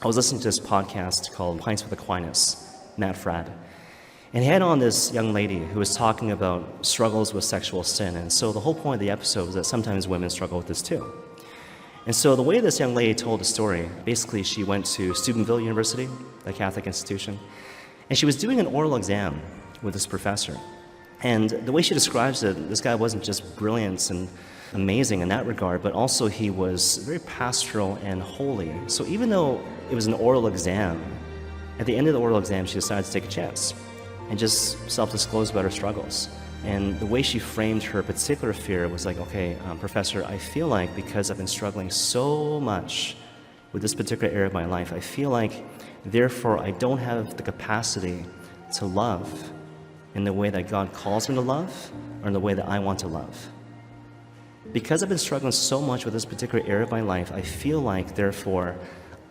I was listening to this podcast called Pints with Aquinas, Matt Fradd. And he had on this young lady who was talking about struggles with sexual sin. And so the whole point of the episode was that sometimes women struggle with this too. And so the way this young lady told the story, basically she went to Steubenville University, a Catholic institution, and she was doing an oral exam with this professor. And the way she describes it, this guy wasn't just brilliant and amazing in that regard, but also he was very pastoral and holy. So even though it was an oral exam, at the end of the oral exam, she decided to take a chance and just self-disclose about her struggles. And the way she framed her particular fear was like, okay, Professor, I feel like because I've been struggling so much with this particular area of my life, I feel like, therefore, I don't have the capacity to love in the way that God calls me to love or in the way that I want to love. Because I've been struggling so much with this particular area of my life, I feel like, therefore,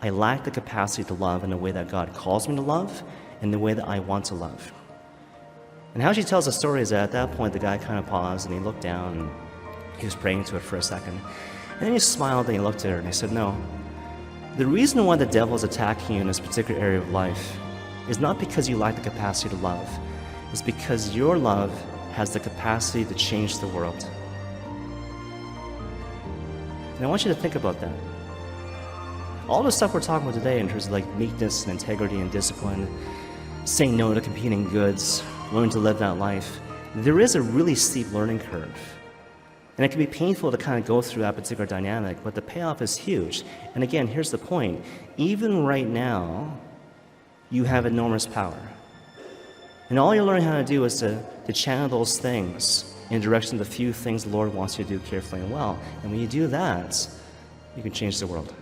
I lack the capacity to love in the way that God calls me to love and the way that I want to love. And how she tells the story is that at that point, the guy kind of paused and he looked down and he was praying to it for a second. And then he smiled and he looked at her and he said, no, the reason why the devil is attacking you in this particular area of life is not because you lack the capacity to love. It's because your love has the capacity to change the world. And I want you to think about that. All the stuff we're talking about today in terms of like meekness and integrity and discipline, saying no to competing goods, learning to live that life, there is a really steep learning curve. And it can be painful to kind of go through that particular dynamic, but the payoff is huge. And again, here's the point. Even right now, you have enormous power. And all you're learning how to do is to channel those things in the direction of the few things the Lord wants you to do carefully and well. And when you do that, you can change the world.